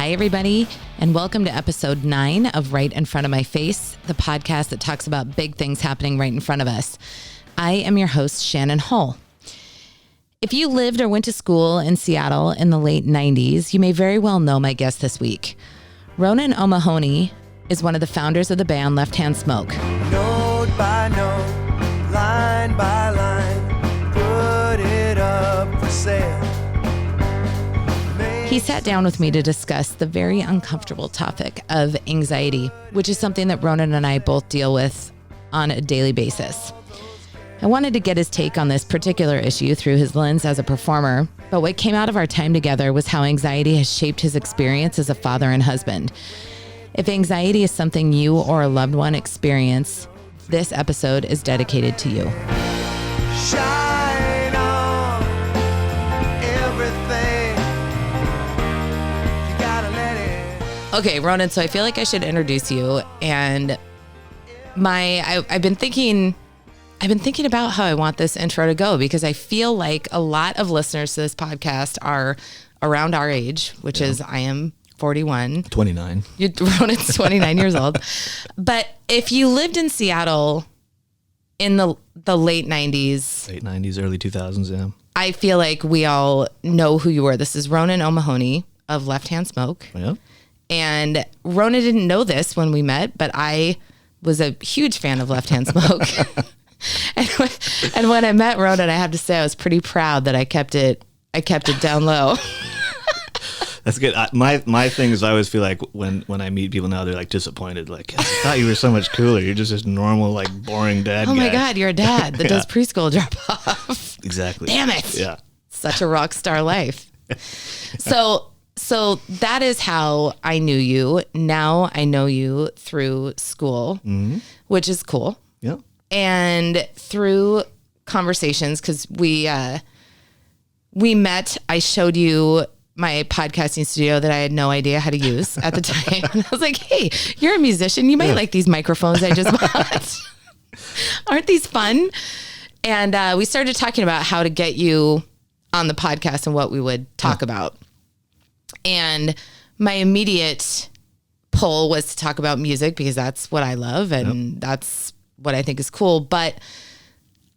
Hi, everybody, and welcome to episode 9 of Right in Front of My Face, the podcast that talks about big things happening right in front of us. I am your host, Shannon Hull. If you lived or went to school in Seattle in the late 90s, you may very well know my guest this week. Ronan O'Mahoney is one of the founders of the band Left Hand Smoke. Note by note, line by line, put it up for sale. He sat down with me to discuss the very uncomfortable topic of anxiety, which is something that Ronan and I both deal with on a daily basis. I wanted to get his take on this particular issue through his lens as a performer, but what came out of our time together was how anxiety has shaped his experience as a father and husband. If anxiety is something you or a loved one experience, this episode is dedicated to you. Shine on everything. You gotta let it. Okay, Ronan, so I feel like I should introduce you, and I've been thinking about how I want this intro to go, because I feel like a lot of listeners to this podcast are around our age, which is I am 41. 29. Ronan's 29 years old. But if you lived in Seattle in the late 90s. Late 90s, early 2000s, yeah. I feel like we all know who you were. This is Ronan O'Mahoney of Left Hand Smoke. Yeah. And Ronan didn't know this when we met, but I was a huge fan of Left Hand Smoke. And when I met Ronan, I have to say I was pretty proud that I kept it down low. That's good. My thing is I always feel like when I meet people now, they're like disappointed. Like, I thought you were so much cooler. You're just this normal, like boring dad guy. Oh my God, you're a dad that does preschool drop off. Exactly. Damn it. Yeah. Such a rock star life. So that is how I knew you. Now I know you through school, which is cool. Yeah. And through conversations, because we met, I showed you my podcasting studio that I had no idea how to use at the time. And I was like, hey, you're a musician. You might like these microphones I just bought. Aren't these fun? And we started talking about how to get you on the podcast and what we would talk about. And my immediate pull was to talk about music, because that's what I love and that's what I think is cool. But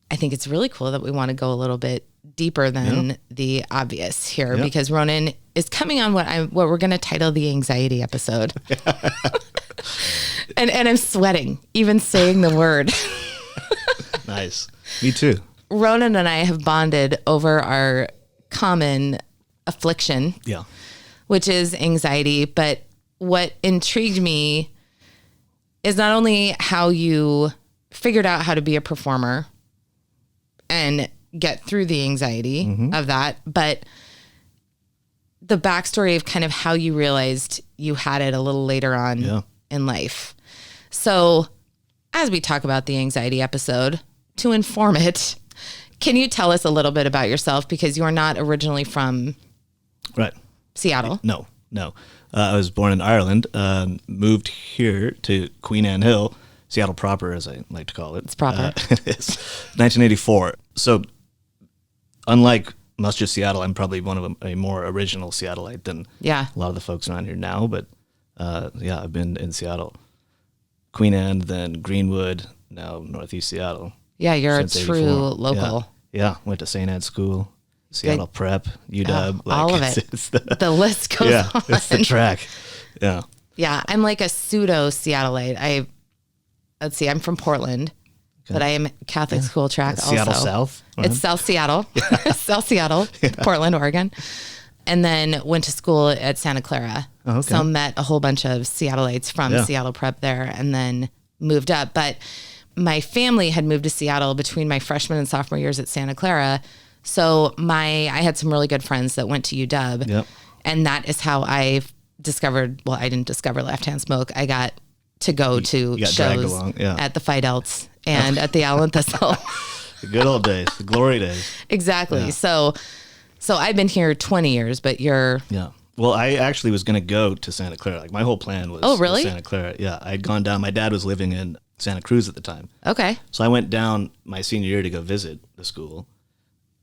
I think it's really cool that we want to go a little bit deeper than the obvious here, because Ronan is coming on what we're going to title the anxiety episode. and I'm sweating even saying the word. Nice. Me too. Ronan and I have bonded over our common affliction, which is anxiety. But what intrigued me is not only how you figured out how to be a performer and get through the anxiety of that, but the backstory of kind of how you realized you had it a little later on in life. So as we talk about the anxiety episode, to inform it, can you tell us a little bit about yourself? Because you're not originally from Seattle. No. I was born in Ireland, moved here to Queen Anne Hill, Seattle proper, as I like to call it. It's proper. It is 1984. So unlike much of Seattle, I'm probably one of a more original Seattleite than a lot of the folks around here now. But I've been in Seattle, Queen Anne, then Greenwood, now Northeast Seattle. Yeah, you're a true 84. local. Yeah, went to St. Anne's School, Seattle Prep, UW. All of it. It's the list goes on. It's the track. Yeah. Yeah, I'm like a pseudo Seattleite. I'm from Portland, but I am Catholic school track also. Seattle South? Right? It's South Seattle. South Seattle, Portland, Oregon. And then went to school at Santa Clara. Oh, okay. So met a whole bunch of Seattleites from Seattle Prep there, and then moved up. But my family had moved to Seattle between my freshman and sophomore years at Santa Clara. So I had some really good friends that went to UW. Yep. And that is how I discovered, I didn't discover Left Hand Smoke. I got to go to shows at the Fidelts and at the Allen Thistle. The good old days, the glory days. Exactly. Yeah. So I've been here 20 years, but you're... Yeah. Well, I actually was going to go to Santa Clara. Like, my whole plan was, was Santa Clara. Yeah. I had gone down. My dad was living in Santa Cruz at the time. Okay. So I went down my senior year to go visit the school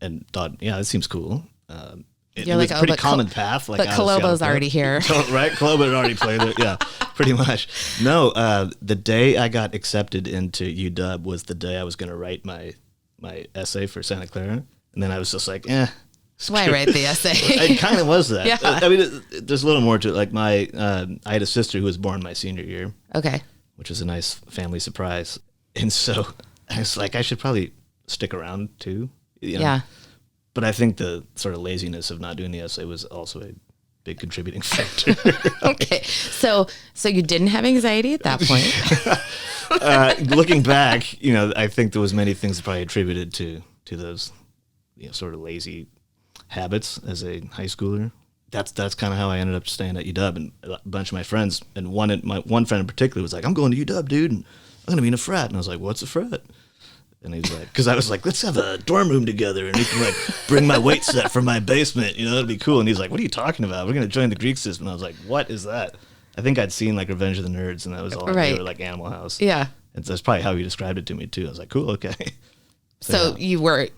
and thought, yeah, this seems cool. You're like, was a pretty common path. Like, but Colombo's already here. Right? Colombo had already played it. Yeah, pretty much. No, the day I got accepted into UW was the day I was going to write my essay for Santa Clara. And then I was just like, why write the essay? It kind of was that. Yeah. I mean, there's a little more to it. Like I had a sister who was born my senior year. Okay. Which was a nice family surprise. And so I was like, I should probably stick around too. You know? Yeah. But I think the sort of laziness of not doing the essay was also a big contributing factor. Okay. So you didn't have anxiety at that point? Looking back, I think there was many things that probably attributed to those, sort of lazy habits as a high schooler. That's kind of how I ended up staying at UW, and a bunch of my friends, and one friend in particular was like, "I'm going to UW, dude, and I'm gonna be in a frat." And I was like, "What's a frat?" And he was like, because I was like, "Let's have a dorm room together, and you can like bring my weight set from my basement, that'd be cool." And he's like, "What are you talking about? We're gonna join the Greek system." And I was like, "What is that?" I think I'd seen like Revenge of the Nerds, and that was all I knew, or like Animal House. Yeah, and that's probably how he described it to me too. I was like, "Cool, okay." So you were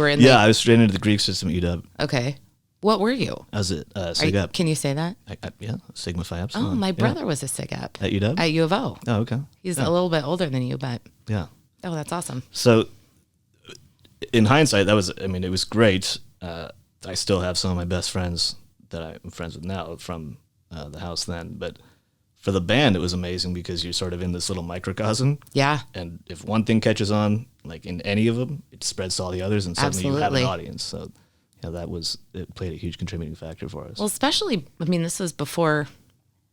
in. Yeah, I was straight into the Greek system at UW. Okay. What were you? I was at Sig Up. Can you say that? Yeah, Sigma Phi Epsilon. Oh, my brother was a Sig Up. At UW? At U of O. Oh, okay. He's a little bit older than you, but... Yeah. Oh, that's awesome. So, in hindsight, it was great. I still have some of my best friends that I'm friends with now from the house then. But for the band, it was amazing because you're sort of in this little microcosm. Yeah. And if one thing catches on, like in any of them, it spreads to all the others, and suddenly you have an audience. So... it played a huge contributing factor for us. Well, especially, this was before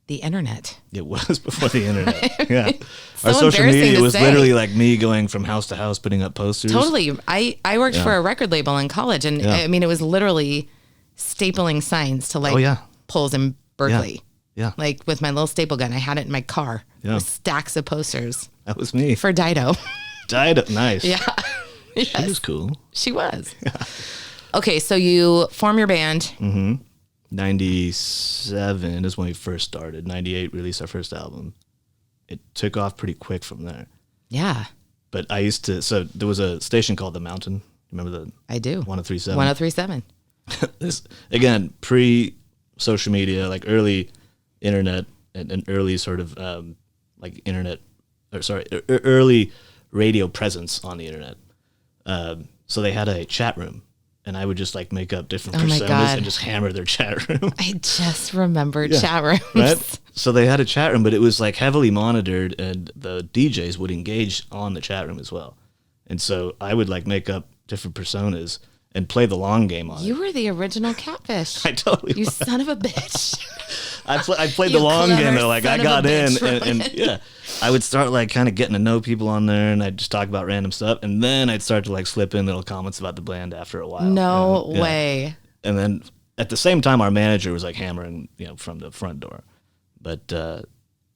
the internet. It was before the internet. Yeah. So our social media was say. literally like me going from house to house putting up posters. Totally. I worked for a record label in college, and it was literally stapling signs to poles in Berkeley. Yeah. Like with my little staple gun. I had it in my car with stacks of posters. That was me. For Dido. Dido, nice. Yeah. She was cool. She was. Yeah. Okay, so you form your band. 97 is when we first started. 98 released our first album. It took off pretty quick from there. Yeah. But so there was a station called The Mountain. Remember the? I do. 1037. 1037. This, again, pre-social media, like early internet and early sort of early radio presence on the internet. So they had a chat room. And I would just like make up different personas and just hammer their chat room. I just remember chat rooms. Right? So they had a chat room, but it was like heavily monitored, and the DJs would engage on the chat room as well. And so I would like make up different personas and play the long game on it. You were the original catfish. I totally You son of a bitch. I played the long game though. Like I got in and yeah, I would start like kind of getting to know people on there, and I'd just talk about random stuff, and then I'd start to like slip in little comments about the band after a while. No way. And then at the same time, our manager was like hammering, from the front door. But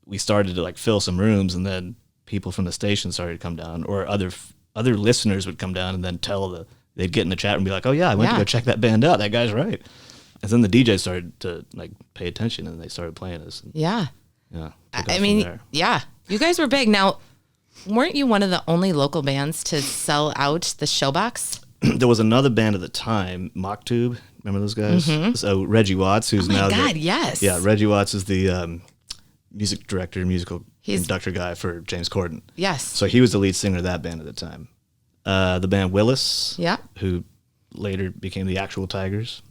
we started to like fill some rooms, and then people from the station started to come down, or other listeners would come down and then they'd get in the chat room and be like, "Oh yeah, I went to go check that band out. That guy's right." And then the DJ started to like pay attention, and they started playing us. Yeah. Yeah. Yeah. You guys were big. Now, weren't you one of the only local bands to sell out the Showbox? There was another band at the time, Mocktube. Remember those guys? Mm-hmm. So Reggie Watts, who's now yes. Yeah, Reggie Watts is the music director, musical conductor guy for James Corden. Yes. So he was the lead singer of that band at the time. The band Willis, who later became the Actual Tigers.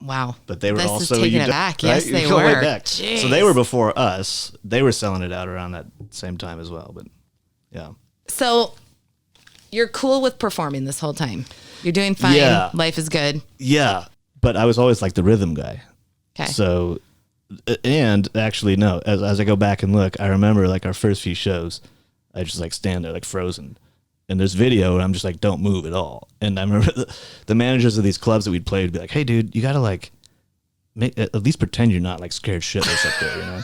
Wow. But they were this also... is taking it back. Right? Yes, they were. Way back. So they were before us. They were selling it out around that same time as well. But yeah. So you're cool with performing this whole time. You're doing fine. Yeah. Life is good. Yeah. But I was always like the rhythm guy. Okay. So, and actually, no, as I go back and look, I remember like our first few shows, I just like stand there like frozen. And there's video where I'm just like, don't move at all. And I remember the managers of these clubs that we'd play would be like, "Hey, dude, you got to like at least pretend you're not like scared shitless up there,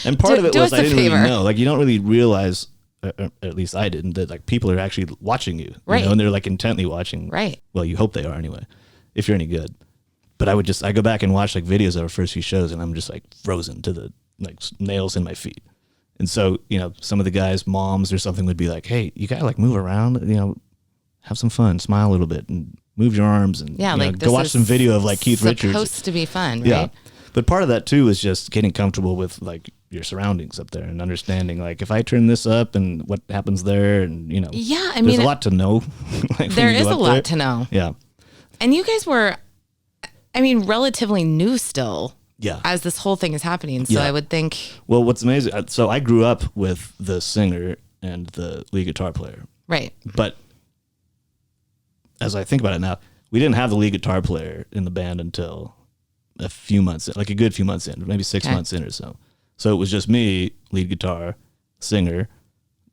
And part of it was I didn't really know. Like, you don't really realize, at least I didn't, that like people are actually watching you. Right. And they're like intently watching. Right. Well, you hope they are anyway, if you're any good. But I go back and watch like videos of our first few shows, and I'm just like frozen to the like nails in my feet. And so, some of the guys' moms or something would be like, "Hey, you gotta like move around, have some fun, smile a little bit." And move your arms and go watch some video of like Keith Richards. It's supposed to be fun, right? Yeah. But part of that too is just getting comfortable with like your surroundings up there and understanding like if I turn this up and what happens there and yeah, I mean there's a lot to know. Like there is a lot to know. Yeah. And you guys were, I mean, relatively new still. Yeah. As this whole thing is happening. So I would think. Well, what's amazing, so I grew up with the singer and the lead guitar player. Right. But as I think about it now, we didn't have the lead guitar player in the band until a few months, like a good few months in, maybe 6 months in or so. So it was just me, lead guitar, singer,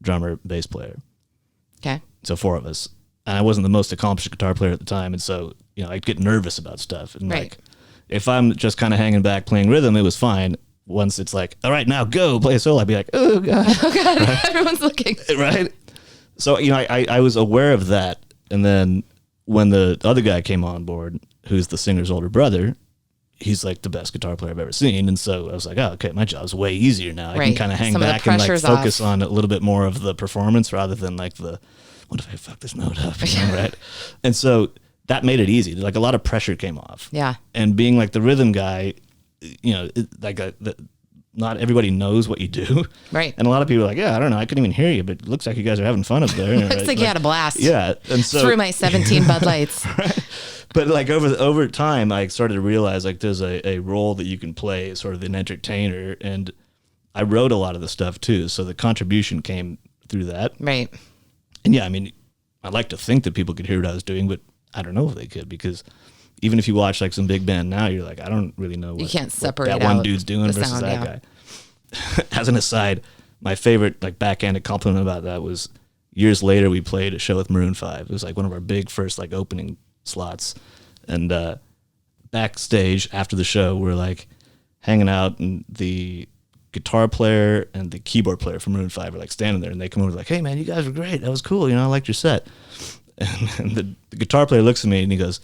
drummer, bass player. Okay. So 4 of us. And I wasn't the most accomplished guitar player at the time. And so, I'd get nervous about stuff. And like, if I'm just kind of hanging back playing rhythm, it was fine. Once it's like, all right, now go play a solo, I'd be like, oh God. Oh God, right? Everyone's looking. Right? So, I was aware of that. And then when the other guy came on board, who's the singer's older brother, he's like the best guitar player I've ever seen. And so I was like, oh, okay, my job's way easier now. I can kind of hang back and like focus on a little bit more of the performance rather than like what if I fuck this note up? Right? And so that made it easy. Like a lot of pressure came off. Yeah. And being like the rhythm guy, not everybody knows what you do. Right. And a lot of people are like, yeah, I don't know, I couldn't even hear you, but it looks like you guys are having fun up there. Looks like you had a blast. Yeah. And so through my 17 Bud Lights. Right. But like over time, I started to realize like there's a role that you can play as sort of an entertainer. And I wrote a lot of the stuff too. So the contribution came through that. Right. And yeah, I mean, I'd like to think that people could hear what I was doing, but I don't know if they could, because even if you watch like some big band now, you're like, I don't really know you can't separate what that one dude's doing versus sound, that guy. As an aside, my favorite like backhanded compliment about that was years later we played a show with Maroon 5. It was like one of our big first like opening slots, and backstage after the show we're like hanging out, and the guitar player and the keyboard player from Maroon 5 are like standing there, and they come over like, hey man, you guys were great, that was cool, I liked your set. And the guitar player looks at me and he goes,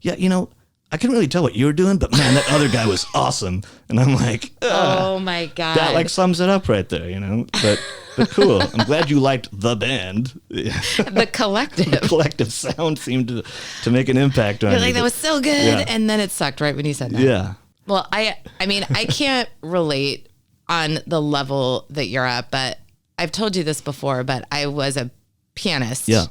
yeah, I couldn't really tell what you were doing, but man, that other guy was awesome. And I'm like, oh my God. That like sums it up right there, But cool. I'm glad you liked the band. The collective. The collective sound seemed to make an impact on you. You're like, that was so good. Yeah. And then it sucked right when you said that. Yeah. Well, I mean, I can't relate on the level that you're at, but I've told you this before, but I was a pianist. Yeah.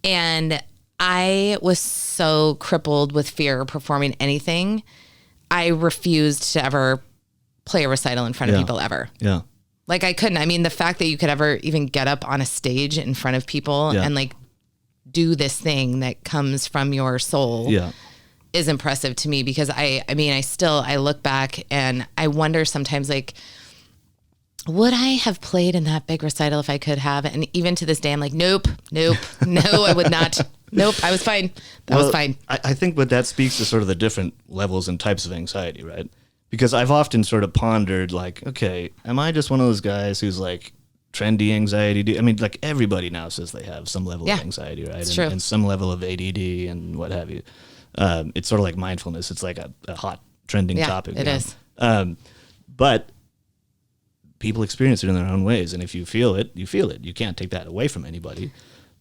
And I was so crippled with fear of performing anything. I refused to ever play a recital in front of people ever. Yeah. Like I couldn't. I mean, the fact that you could ever even get up on a stage in front of people and like do this thing that comes from your soul is impressive to me, because I look back and I wonder sometimes, like, would I have played in that big recital if I could have? And even to this day, I'm like, nope, no, I would not. Nope, I was fine. That was fine. I think what that speaks to sort of the different levels and types of anxiety, right? Because I've often sort of pondered, like, okay, am I just one of those guys who's like trendy anxiety? I mean, like everybody now says they have some level of anxiety, right? It's true. And some level of ADD and what have you. It's sort of like mindfulness. It's like a hot trending topic. It is. But people experience it in their own ways. And if you feel it, you feel it. You can't take that away from anybody.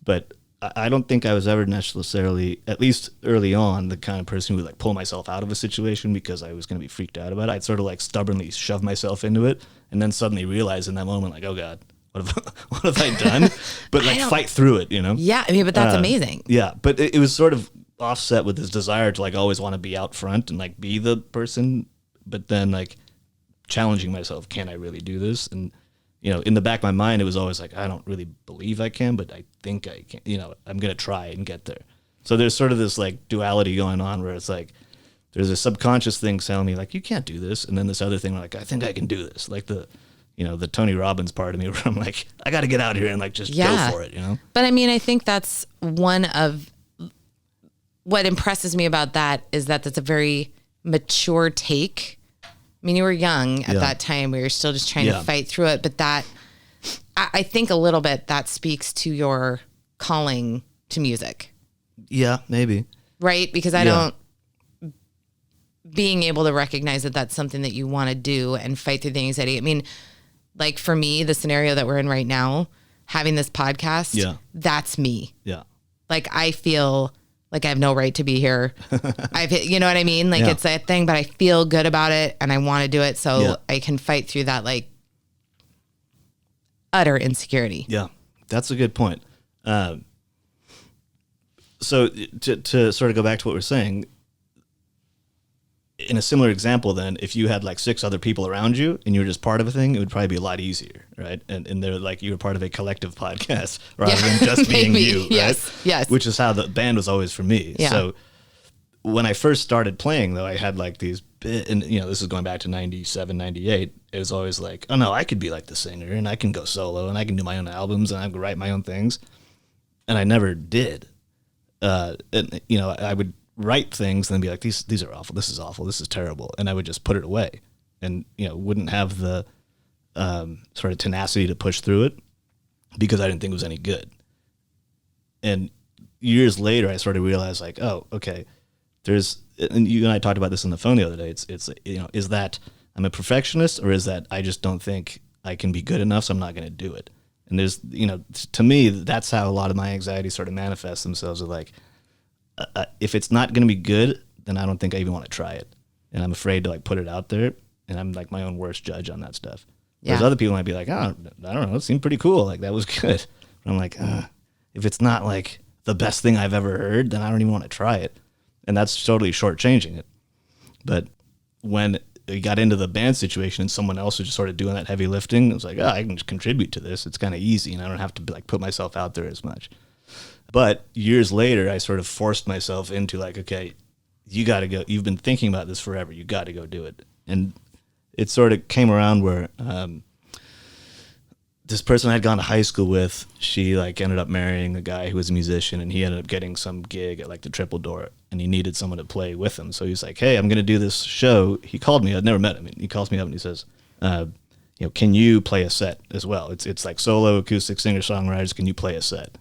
But I don't think I was ever necessarily, at least early on, the kind of person who would like pull myself out of a situation because I was going to be freaked out about it. I'd sort of like stubbornly shove myself into it and then suddenly realize in that moment, like, oh God, what have I done? But like fight through it, Yeah, I mean, but that's amazing. Yeah, but it was sort of offset with this desire to like always want to be out front and like be the person, but then like challenging myself, can I really do this? And in the back of my mind, it was always like, I don't really believe I can, but I think I can. I'm going to try and get there. So there's sort of this like duality going on where it's like, there's a subconscious thing telling me like, you can't do this. And then this other thing, like, I think I can do this. Like the Tony Robbins part of me where I'm like, I got to get out here and like, just go for it, But I mean, I think that's one of what impresses me about that is that that's a very mature take. I mean, you were young at that time. We were still just trying to fight through it. But that, I think a little bit that speaks to your calling to music. Yeah, maybe. Right? Because being able to recognize that that's something that you want to do and fight through the anxiety. I mean, like for me, the scenario that we're in right now, having this podcast, that's me. Yeah. Like I feel like I have no right to be here. You know what I mean? Like it's that thing, but I feel good about it and I want to do it. So I can fight through that like utter insecurity. Yeah, that's a good point. So to sort of go back to what we're saying, in a similar example, then, if you had like 6 other people around you and you were just part of a thing, it would probably be a lot easier, right? And they're like, you were part of a collective podcast rather than just being you, right? Yes. Which is how the band was always for me. Yeah. So when I first started playing, though, I had like these, and this is going back to 97, 98. It was always like, oh no, I could be like the singer and I can go solo and I can do my own albums and I can write my own things. And I never did. And I would write things and then be like, these are awful. This is awful. This is terrible. And I would just put it away and, wouldn't have the sort of tenacity to push through it because I didn't think it was any good. And years later, I sort of realized like, oh, okay, and you and I talked about this on the phone the other day. It's is that I'm a perfectionist or is that I just don't think I can be good enough, so I'm not going to do it. And there's, to me, that's how a lot of my anxiety sort of manifests themselves. Of like, if it's not going to be good, then I don't think I even want to try it. And I'm afraid to like put it out there. And I'm like my own worst judge on that stuff. Yeah. Whereas other people might be like, oh, I don't know, it seemed pretty cool. Like that was good. But I'm like, if it's not like the best thing I've ever heard, then I don't even want to try it. And that's totally shortchanging it. But when we got into the band situation and someone else was just sort of doing that heavy lifting, it was like, I can just contribute to this. It's kind of easy and I don't have to like put myself out there as much. But years later, I sort of forced myself into like, okay, you got to go. You've been thinking about this forever. You got to go do it. And it sort of came around where this person I'd gone to high school with, she like ended up marrying a guy who was a musician, and he ended up getting some gig at like the Triple Door, and he needed someone to play with him. So he was like, hey, I'm going to do this show. He called me. I'd never met him. He calls me up and he says, can you play a set as well? It's like solo acoustic singer-songwriters. Can you play a set?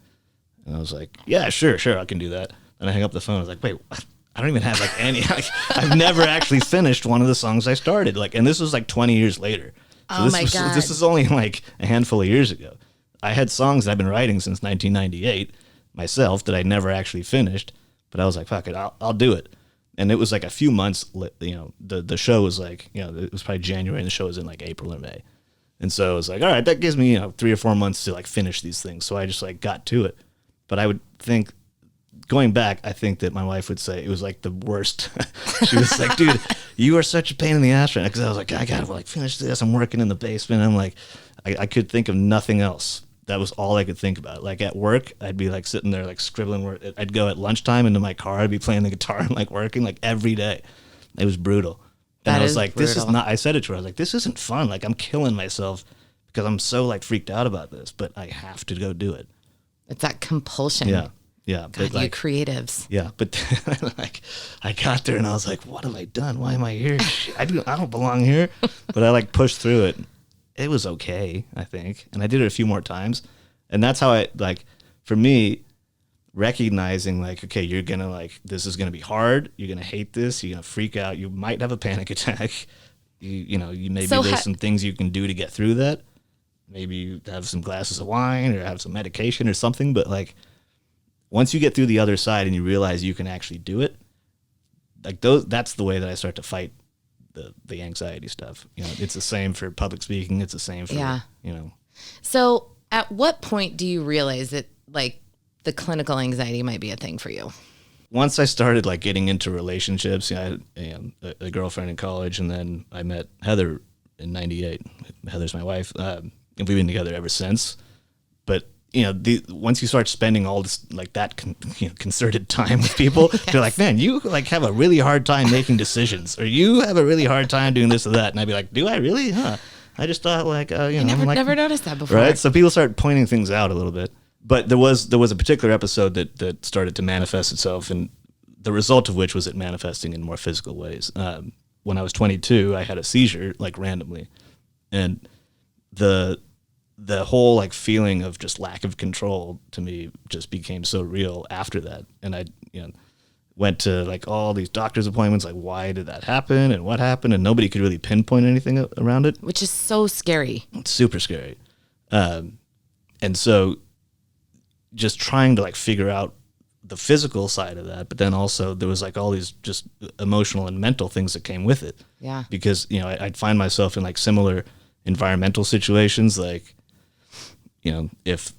And I was like, yeah, sure, I can do that. And I hang up the phone. I was like, wait, what? I don't even have like any, I've never actually finished one of the songs I started. Like, and this was like 20 years later. So God. This is only like a handful of years ago. I had songs that I've been writing since 1998 myself that I never actually finished, but I was like, fuck it, I'll do it. And it was like a few months, the show was like, it was probably January and the show was in like April or May. And so I was like, all right, that gives me, 3 or 4 months to like finish these things. So I just like got to it. But I would think, going back, I think that my wife would say it was like the worst. She was like, dude, you are such a pain in the ass right now. Because I was like, I got to like finish this. I'm working in the basement. I'm like, I could think of nothing else. That was all I could think about. Like at work, I'd be like sitting there like scribbling. I'd go at lunchtime into my car. I'd be playing the guitar and like working like every day. It was brutal. And I was like, brutal. This is not, I said it to her. I was like, this isn't fun. Like I'm killing myself because I'm so like freaked out about this, but I have to go do it. It's that compulsion. Yeah. God, like, you creatives. Yeah, but like I got there and I was like, what have I done? Why am I here? I don't belong here. But I like pushed through it. It was okay, I think. And I did it a few more times. And that's how I like, for me, recognizing like, okay, you're going to like, this is going to be hard. You're going to hate this. You're going to freak out. You might have a panic attack. There's some things you can do to get through that. Maybe you have some glasses of wine or have some medication or something. But like, once you get through the other side and you realize you can actually do it, like that's the way that I start to fight the anxiety stuff. It's the same for public speaking. It's the same for, So at what point do you realize that like the clinical anxiety might be a thing for you? Once I started like getting into relationships, I had a girlfriend in college, and then I met Heather in 98. Heather's my wife. And we've been together ever since. But once you start spending all this like that concerted time with people, yes. They're like, man, you like have a really hard time making decisions, or you have a really hard time doing this or that. And I'd be like, do I really? I just thought like, never noticed that before. Right. So people start pointing things out a little bit. But there was a particular episode that started to manifest itself, and the result of which was it manifesting in more physical ways. When I was 22, I had a seizure like randomly, and the whole like feeling of just lack of control to me just became so real after that. And I, went to like all these doctor's appointments, like why did that happen and what happened? And nobody could really pinpoint anything around it. Which is so scary. It's super scary. And so just trying to like figure out the physical side of that, but then also there was like all these just emotional and mental things that came with it. Yeah. Because, you know, I'd find myself in like similar environmental situations, like, you know, if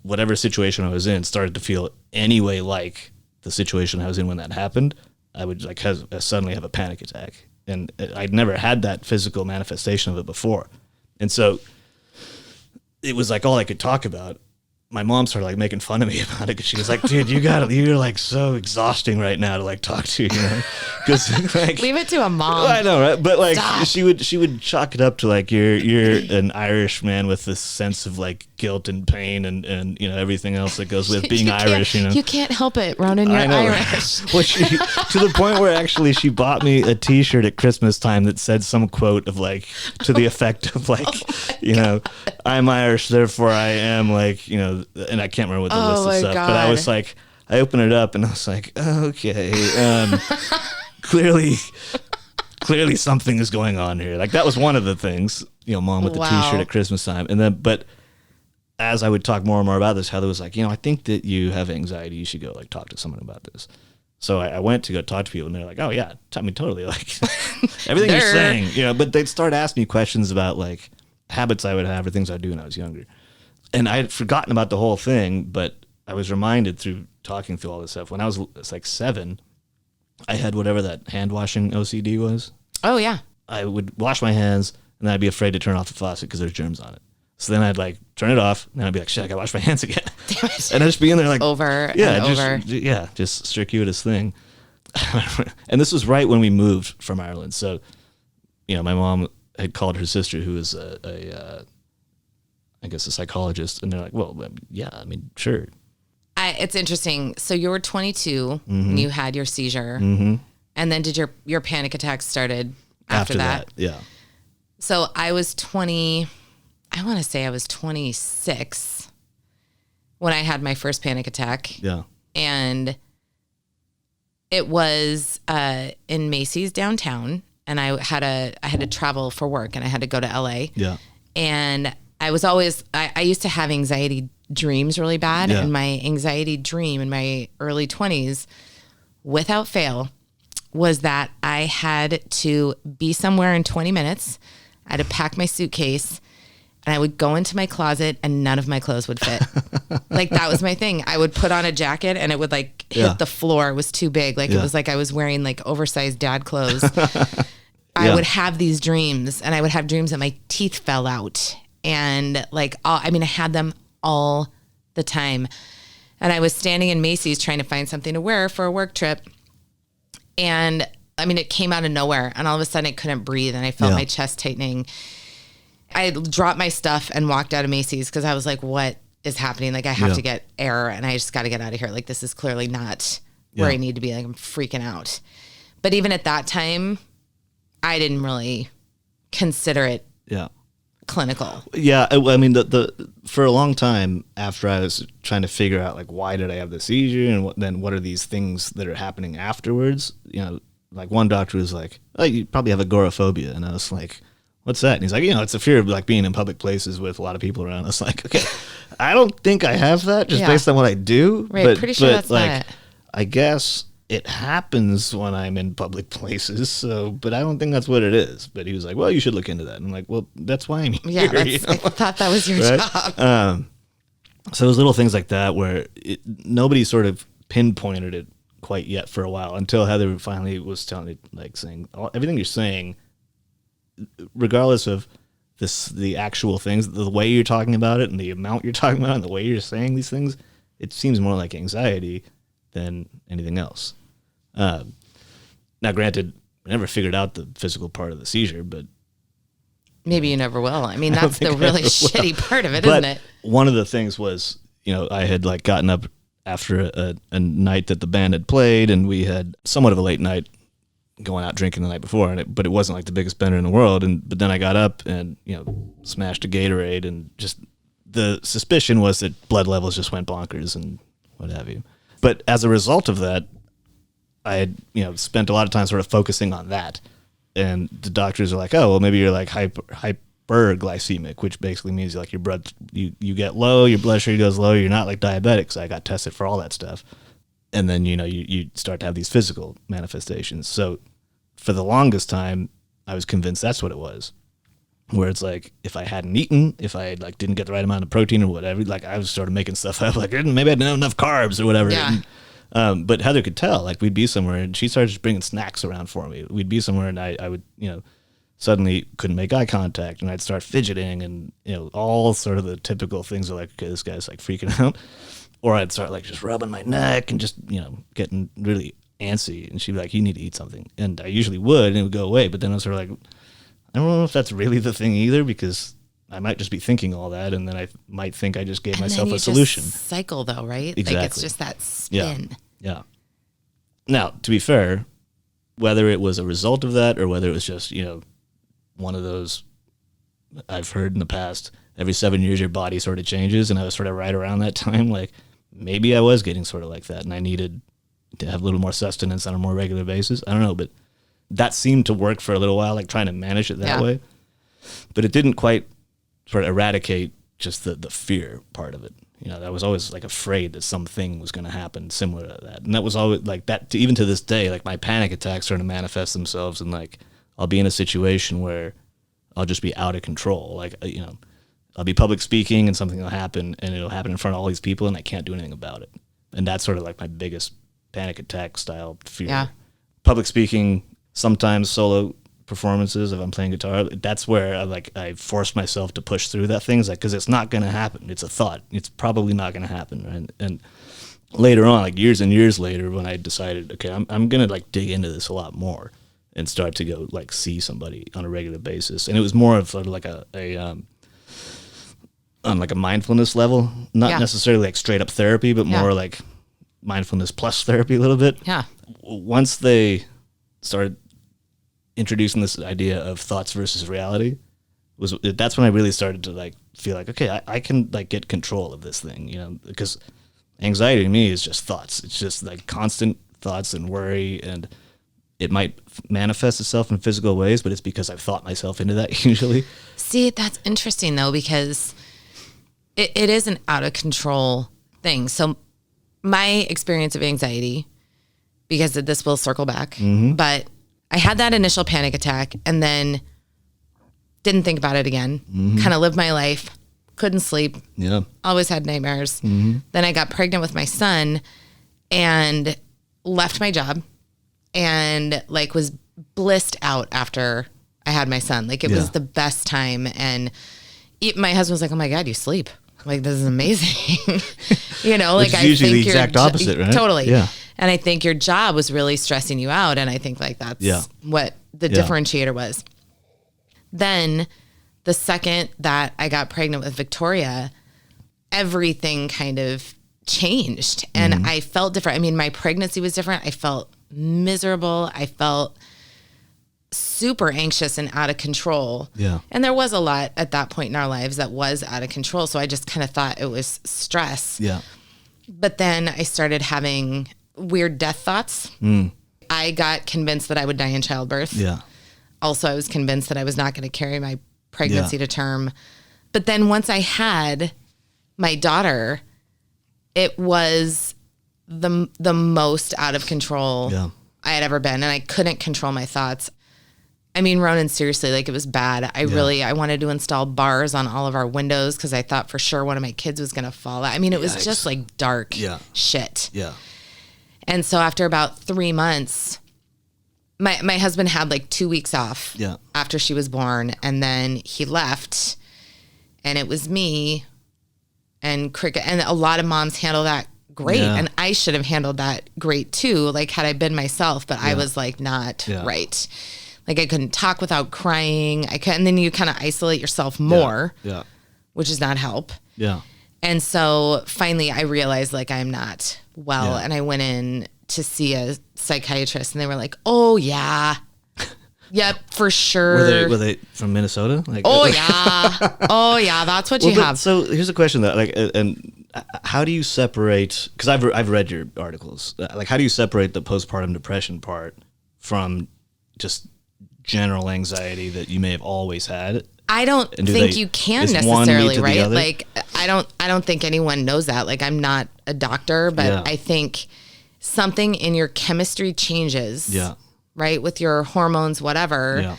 whatever situation I was in started to feel anyway like the situation I was in when that happened, I would like suddenly have a panic attack. And I'd never had that physical manifestation of it before. And so it was like all I could talk about. My mom started like making fun of me about it because she was like, dude, you're like so exhausting right now to like talk to, you know, because like leave it to a mom. I know, right? But like Stop. she would chalk it up to like you're an Irish man with this sense of like guilt and pain and you know everything else that goes with being Irish, you know. You can't help it, Ronan. You're Irish. Well, to the point where actually she bought me a T-shirt at Christmas time that said some quote of like to the effect of like, you know, I'm Irish, therefore I am like, you know, and I can't remember what the list of stuff, but I was like, I opened it up and I was like, okay, clearly something is going on here. Like that was one of the things, you know, mom with the T-shirt at Christmas time. And then, but as I would talk more and more about this, Heather was like, you know, I think that you have anxiety. You should go like talk to someone about this. So I went to go talk to people and they're like, oh yeah, I mean, totally. Like everything you're saying, you know, but they'd start asking me questions about like habits I would have or things I'd do when I was younger. And I had forgotten about the whole thing, but I was reminded through talking through all this stuff. When I was like 7, I had whatever that hand washing OCD was. Oh, yeah. I would wash my hands, and then I'd be afraid to turn off the faucet because there's germs on it. So then I'd like turn it off, and then I'd be like, shit, I gotta wash my hands again. Damn it. And I'd just be in there like over and over. Just circuitous thing. And this was right when we moved from Ireland. So, you know, my mom had called her sister, who was I guess a psychologist, and they're like, well, yeah, I mean, sure. It's interesting. So you were 22 and you had your seizure, and then did your panic attack started after that? Yeah. So I was 20. I want to say I was 26 when I had my first panic attack. Yeah. And it was in Macy's downtown, and I had to travel for work, and I had to go to LA. Yeah. And I was always I used to have anxiety dreams really bad, and my anxiety dream in my early 20s, without fail, was that I had to be somewhere in 20 minutes. I had to pack my suitcase, and I would go into my closet, and none of my clothes would fit. Like that was my thing. I would put on a jacket, and it would like hit the floor. It was too big. Like it was like I was wearing like oversized dad clothes. I would have these dreams, and I would have dreams that my teeth fell out. And like, I had them all the time. And I was standing in Macy's trying to find something to wear for a work trip. And I mean, it came out of nowhere. And all of a sudden I couldn't breathe, and I felt my chest tightening. I dropped my stuff and walked out of Macy's because I was like, what is happening? Like I have to get air, and I just got to get out of here. Like this is clearly not where I need to be. Like I'm freaking out. But even at that time, I didn't really consider it clinical. Yeah, I mean, the for a long time after I was trying to figure out like why did I have the seizure, and what are these things that are happening afterwards? You know, like one doctor was like, "Oh, you probably have agoraphobia," and I was like, "What's that?" And he's like, "You know, it's a fear of like being in public places with a lot of people around." I was like, "Okay, I don't think I have that just based on what I do." Right, but, pretty sure that's like, not it. I guess it happens when I'm in public places, so, but I don't think that's what it is. But he was like, well, you should look into that. And I'm like, well, that's why I'm here. Yeah, you know? I thought that was your job. So it was little things like that where nobody sort of pinpointed it quite yet for a while until Heather finally was telling me, like saying, everything you're saying, regardless of the actual things, the way you're talking about it and the amount you're talking about and the way you're saying these things, it seems more like anxiety than anything else. Now, granted, I never figured out the physical part of the seizure, but maybe you never will. I mean, that's the really shitty part of it, isn't it? One of the things was, you know, I had like gotten up after a night that the band had played, and we had somewhat of a late night going out drinking the night before, but it wasn't like the biggest bender in the world. But then I got up and, you know, smashed a Gatorade, and just the suspicion was that blood levels just went bonkers and what have you. But as a result of that, I had, you know, spent a lot of time sort of focusing on that. And the doctors are like, oh, well, maybe you're like hyperglycemic, which basically means like your blood, you get low, your blood sugar goes low, you're not like diabetic. So I got tested for all that stuff. And then, you start to have these physical manifestations. So for the longest time, I was convinced that's what it was. Where it's like, if I hadn't eaten, if I like didn't get the right amount of protein or whatever, like I was sort of making stuff up, like maybe I didn't have enough carbs or whatever. Yeah. And, but Heather could tell, like we'd be somewhere and she started just bringing snacks around for me. We'd be somewhere and I would, suddenly couldn't make eye contact and I'd start fidgeting and, all sort of the typical things of like, okay, this guy's like freaking out. Or I'd start like just rubbing my neck and just, getting really antsy. And she'd be like, you need to eat something. And I usually would and it would go away. But then I was sort of like, I don't know if that's really the thing either, because I might just be thinking all that. And then I might think I just gave myself a solution. Cycle though, right? Exactly. Like it's just that spin. Yeah. Now, to be fair, whether it was a result of that or whether it was just, one of those, I've heard in the past, every 7 years your body sort of changes, and I was sort of right around that time, like maybe I was getting sort of like that and I needed to have a little more sustenance on a more regular basis. I don't know, but that seemed to work for a little while, like trying to manage it that way. But it didn't quite sort of eradicate just the fear part of it. I was always like afraid that something was going to happen similar to that. And that was always like that, even to this day, like my panic attacks sort of manifest themselves and like I'll be in a situation where I'll just be out of control. Like, I'll be public speaking and something will happen and it'll happen in front of all these people and I can't do anything about it. And that's sort of like my biggest panic attack style fear. Yeah. Public speaking, sometimes solo performances if I'm playing guitar, that's where I force myself to push through that thing, because it's not going to happen. It's a thought. It's probably not going to happen. Right? And later on, like years and years later, when I decided, okay, I'm going to like dig into this a lot more and start to go like see somebody on a regular basis. And it was more of sort of like on like a mindfulness level, not necessarily like straight up therapy, but more like mindfulness plus therapy a little bit. Yeah. Once they started introducing this idea of thoughts versus reality, that's when I really started to like feel like, okay, I can like get control of this thing, because anxiety to me is just thoughts. It's just like constant thoughts and worry, and it might manifest itself in physical ways, but it's because I've thought myself into that usually. See, that's interesting though, because it is an out of control thing. So my experience of anxiety, because this will circle back, but I had that initial panic attack and then didn't think about it again, kind of lived my life, couldn't sleep, always had nightmares. Then I got pregnant with my son and left my job and like was blissed out after I had my son. Like it was the best time. And my husband was like, oh my God, you sleep. Like, this is amazing. Like I usually think the exact opposite, right? Totally. Yeah. And I think your job was really stressing you out. And I think like that's what the differentiator was. Then the second that I got pregnant with Victoria, everything kind of changed and I felt different. I mean, my pregnancy was different. I felt miserable. I felt super anxious and out of control. Yeah. And there was a lot at that point in our lives that was out of control. So I just kind of thought it was stress. Yeah. But then I started having weird death thoughts. I got convinced that I would die in childbirth. Yeah. Also, I was convinced that I was not going to carry my pregnancy to term. But then once I had my daughter, it was the most out of control I had ever been. And I couldn't control my thoughts. I mean, Ronan, seriously, like it was bad. I wanted to install bars on all of our windows because I thought for sure one of my kids was going to fall out. I mean, it was just like dark shit. Yeah. And so after about 3 months, my husband had like 2 weeks off after she was born. And then he left and it was me and Cricket. And a lot of moms handle that great. Yeah. And I should have handled that great too. Like had I been myself, but I was like not right. Like I couldn't talk without crying. And then you kind of isolate yourself more, which does not help. Yeah. And so finally I realized like I'm not well. And I went in to see a psychiatrist and they were like, oh yeah. Yep, for sure. Were they from Minnesota? Like, oh yeah. That's what you have. So here's a question that like, and how do you separate, because I've read your articles, like how do you separate the postpartum depression part from just general anxiety that you may have always had? I don't think you can necessarily, right? Like I don't think anyone knows that. Like I'm not a doctor, but I think something in your chemistry changes. Yeah. Right? With your hormones, whatever. Yeah.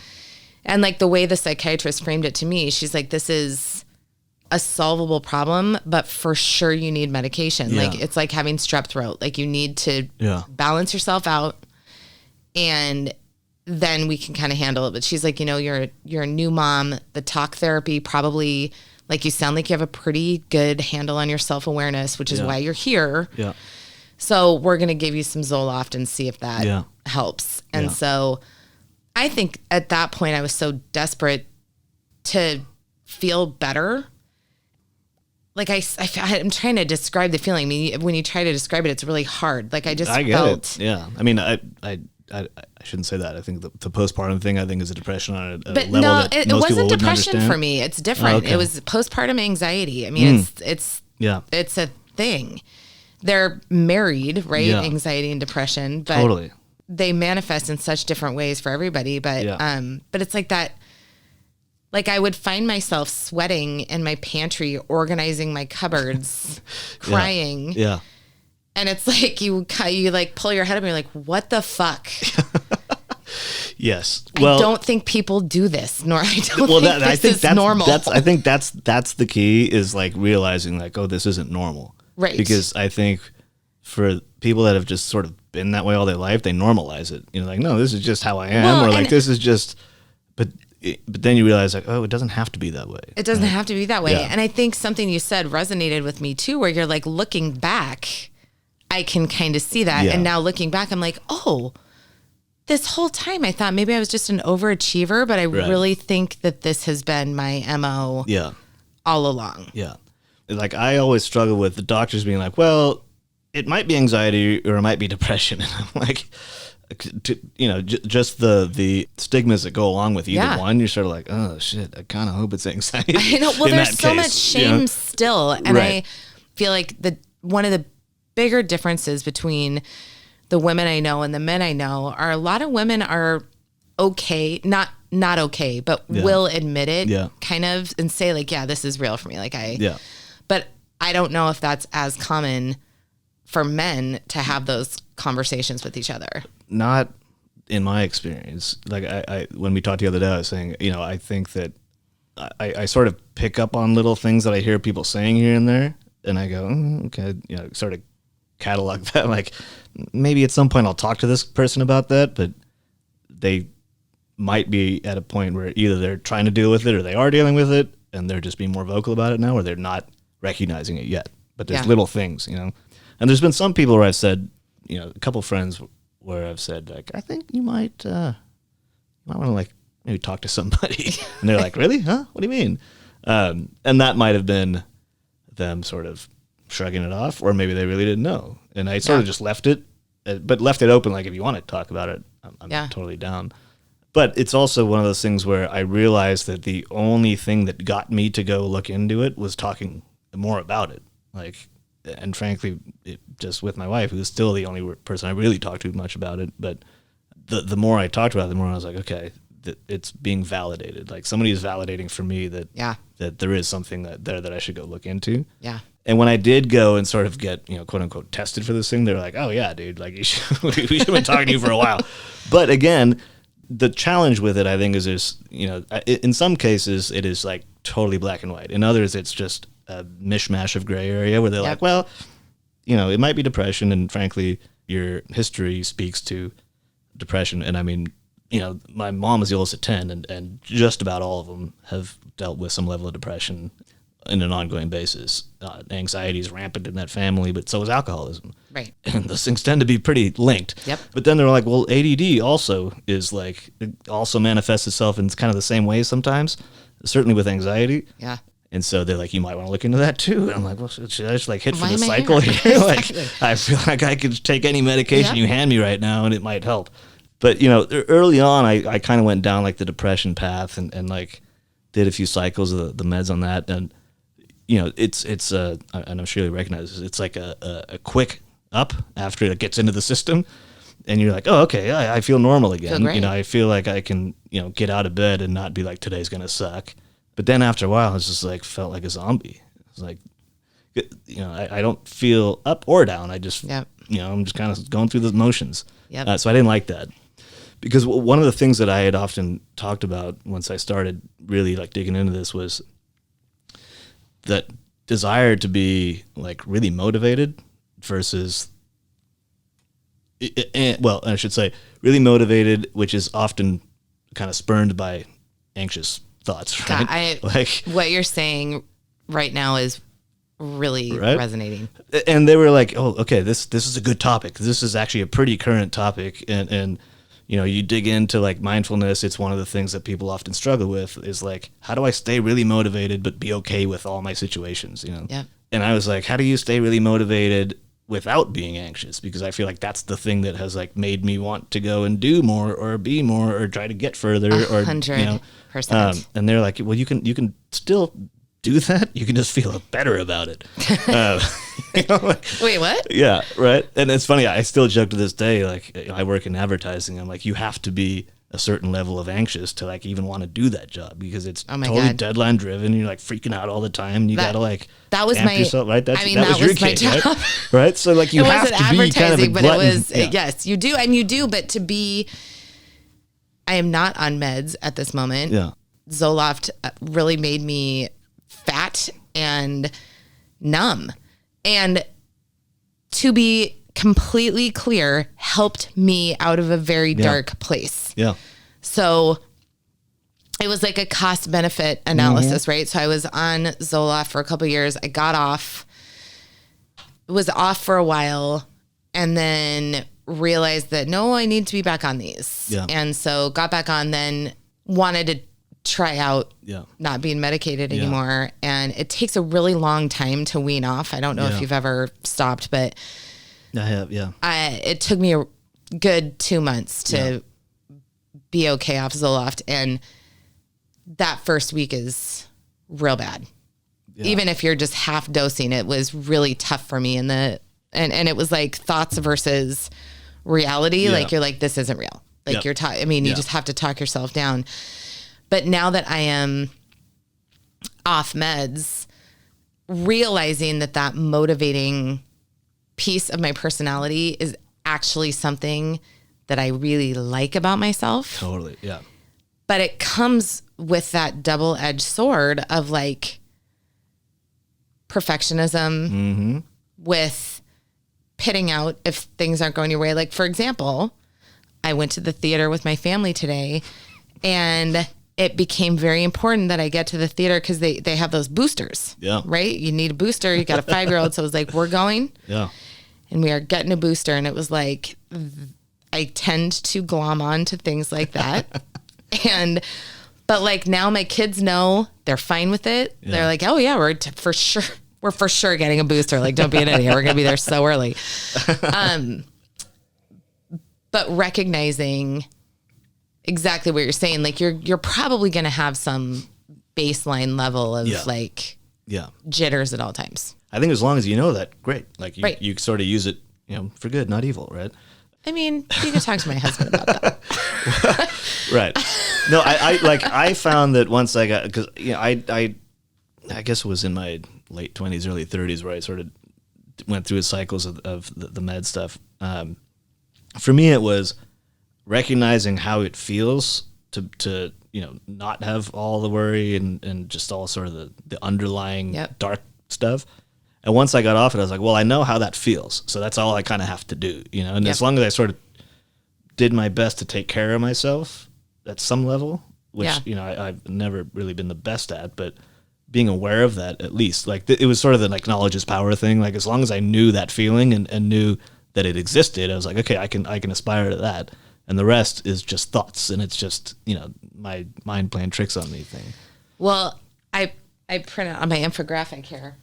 And like the way the psychiatrist framed it to me, she's like, this is a solvable problem, but for sure you need medication. Yeah. Like it's like having strep throat. Like you need to balance yourself out, and then we can kind of handle it. But she's like, you're a new mom. The talk therapy probably, like, you sound like you have a pretty good handle on your self-awareness, which is why you're here. Yeah. So we're going to give you some Zoloft and see if that helps. And so I think at that point I was so desperate to feel better. Like I'm trying to describe the feeling. I mean, when you try to describe it, it's really hard. Like I get felt. It. Yeah. I mean, I shouldn't say that. I think the postpartum thing, I think, is a depression on a level that it most wasn't people depression understand. for me. It's different. Oh, okay. It was postpartum anxiety. I mean, it's a thing. They're married, right? Yeah. Anxiety and depression, but Totally. they manifest in such different ways for everybody. But but it's like that. Like I would find myself sweating in my pantry, organizing my cupboards, crying. Yeah. And it's like you like pull your head up and you're like, what the fuck? Yes. Well, I don't think people do this, nor I don't think this is normal. I think that's the key, is like realizing like, oh, this isn't normal. Right. Because I think for people that have just sort of been that way all their life, they normalize it. Like, no, this is just how I am. Well, or like, this is just, but then you realize like, oh, it doesn't have to be that way. It doesn't have to be that way. Yeah. And I think something you said resonated with me too, where you're like, looking back, I can kind of see that. Yeah. And now looking back, I'm like, oh, this whole time I thought maybe I was just an overachiever, but I really think that this has been my MO all along. Yeah. Like I always struggle with the doctors being like, well, it might be anxiety or it might be depression. And I'm like, just the stigmas that go along with either one, you're sort of like, oh shit, I kind of hope it's anxiety. I know. Well, there's so much shame still. And I feel like one of the bigger differences between the women I know and the men I know are a lot of women are okay, not okay, but will admit it kind of and say like, yeah, this is real for me. Like but I don't know if that's as common for men to have those conversations with each other. Not in my experience. Like I when we talked the other day, I was saying, I think that I sort of pick up on little things that I hear people saying here and there, and I go, okay, sort of catalog that. Like maybe at some point I'll talk to this person about that, but they might be at a point where either they're trying to deal with it or they are dealing with it, and they're just being more vocal about it now, or they're not recognizing it yet. But there's little things, and there's been some people where I've said, a couple friends where I've said like, I think you might want to like maybe talk to somebody, and they're like, really? Huh? What do you mean? And that might have been them sort of shrugging it off, or maybe they really didn't know, and I sort of just left it, but left it open. Like if you want to talk about it, I'm totally down. But it's also one of those things where I realized that the only thing that got me to go look into it was talking more about it. Like, and frankly, just with my wife, who's still the only person I really talk to much about it. But the more I talked about it, the more I was like, okay, it's being validated. Like somebody is validating for me that there is something that I should go look into. Yeah. And when I did go and sort of get, quote unquote, tested for this thing, they were like, oh yeah, dude, like we should have been talking to you for a while. But again, the challenge with it, I think, is there's, in some cases it is like totally black and white. In others, it's just a mishmash of gray area where they're like, well, it might be depression, and frankly, your history speaks to depression. And I mean, my mom was the oldest at 10, and just about all of them have dealt with some level of depression in an ongoing basis. Anxiety is rampant in that family, but so is alcoholism. Right. And those things tend to be pretty linked. Yep. But then they're like, well, ADD also is like, it also manifests itself in kind of the same way sometimes, certainly with anxiety. Yeah. And so they're like, you might want to look into that too. And I'm like, well, should I just like hit for the cycle here? Like, I feel like I could take any medication you hand me right now and it might help. But, early on, I kind of went down like the depression path and like did a few cycles of the meds on that. And, it's and I'm sure you recognize this, it's like a quick up after it gets into the system. And you're like, oh, okay, I feel normal again. I feel like I can, get out of bed and not be like, today's going to suck. But then after a while, it's just like, felt like a zombie. It's like, I don't feel up or down. I just I'm just kind of going through the motions. Yep. So I didn't like that. Because one of the things that I had often talked about once I started really like digging into this was that desire to be like really motivated versus, I should say really motivated, which is often kind of spurned by anxious thoughts, right? God, what you're saying right now is really resonating. And they were like, oh, okay, this is a good topic. This is actually a pretty current topic. And you dig into like mindfulness. It's one of the things that people often struggle with is like, how do I stay really motivated but be okay with all my situations? Yeah. And I was like, how do you stay really motivated without being anxious? Because I feel like that's the thing that has like made me want to go and do more or be more or try to get further. 100%. And they're like, well, you can still do that. You can just feel better about it. Wait, what? Yeah, right. And it's funny. I still joke to this day. Like I work in advertising. I'm like, you have to be a certain level of anxious to like even want to do that job because it's totally deadline driven. You're like freaking out all the time. You gotta like that was amp my yourself, right. That was your case, job. Right? So like you have to be kind of a but glutton. It was yes, you do, and you do. But to be, I am not on meds at this moment. Yeah, Zoloft really made me fat and numb, and to be completely clear, helped me out of a very dark place. Yeah. So it was like a cost benefit analysis, right? So I was on Zoloft for a couple of years. I got off, was off for a while, and then realized that no, I need to be back on these. Yeah. And so got back on, then wanted to try out not being medicated anymore. And it takes a really long time to wean off. I don't know if you've ever stopped, but I have, it took me a good 2 months to be okay off Zoloft, and that first week is real bad. Yeah. Even if you're just half dosing, it was really tough for me. And it was like thoughts versus reality. Yeah. Like you're like, this isn't real. Like you just have to talk yourself down. But now that I am off meds, realizing that motivating piece of my personality is actually something that I really like about myself. Totally, yeah. But it comes with that double-edged sword of like perfectionism with pitting out if things aren't going your way. Like, for example, I went to the theater with my family today, and it became very important that I get to the theater because they have those boosters. Yeah. Right? You need a booster. You got a 5-year-old. So it was like, we're going. Yeah. And we are getting a booster. And it was like, I tend to glom on to things like that. But like now my kids know, they're fine with it. Yeah. They're like, oh yeah, we're for sure getting a booster. Like, don't be an idiot. We're going to be there so early. But recognizing exactly what you're saying, like you're probably going to have some baseline level of jitters at all times. I think as long as you know that, great. Like you sort of use it, for good, not evil, right? I mean, you can talk to my husband about that. Right. No, I found that once I got, because I guess it was in my late 20s, early 30s where I sort of went through cycles of the med stuff. For me, it was recognizing how it feels to not have all the worry and just all sort of the underlying dark stuff. And once I got off it, I was like, well, I know how that feels. So that's all I kind of have to do, And as long as I sort of did my best to take care of myself at some level, which, I've never really been the best at, but being aware of that at least, like it was sort of the like knowledge is power thing. Like as long as I knew that feeling and knew that it existed, I was like, okay, I can aspire to that. And the rest is just thoughts. And it's just, my mind playing tricks on me thing. Well, I print out on my infographic here.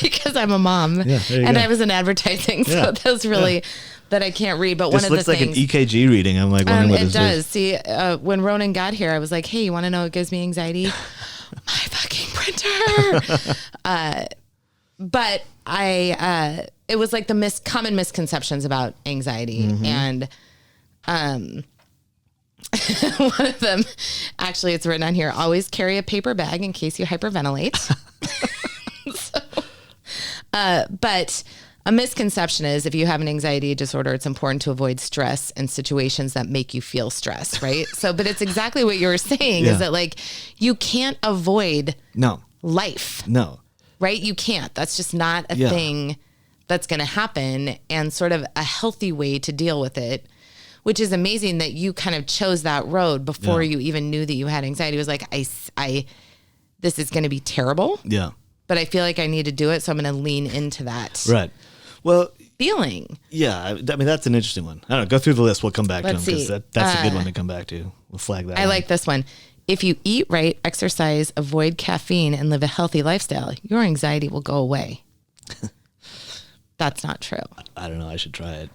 Because I'm a mom and I was in advertising, so that's really that I can't read. But this one of looks the like things, an EKG reading. I'm like, wondering what it does. Is. See, when Ronan got here, I was like, "Hey, you want to know what gives me anxiety? My fucking printer." But it was like the common misconceptions about anxiety, and one of them, actually, it's written on here: always carry a paper bag in case you hyperventilate. But A misconception is if you have an anxiety disorder, it's important to avoid stress and situations that make you feel stress, right? So, but it's exactly what you were saying is that like you can't avoid life. No. Right? You can't. That's just not a thing that's going to happen, and sort of a healthy way to deal with it, which is amazing that you kind of chose that road before you even knew that you had anxiety. It was like, this is going to be terrible. Yeah. But I feel like I need to do it, so I'm going to lean into that. Right. Well, feeling. Yeah. I mean, that's an interesting one. I don't know. Go through the list. We'll come back to them because that's a good one to come back to. We'll flag that. I like this one. If you eat right, exercise, avoid caffeine, and live a healthy lifestyle, your anxiety will go away. That's not true. I don't know. I should try it.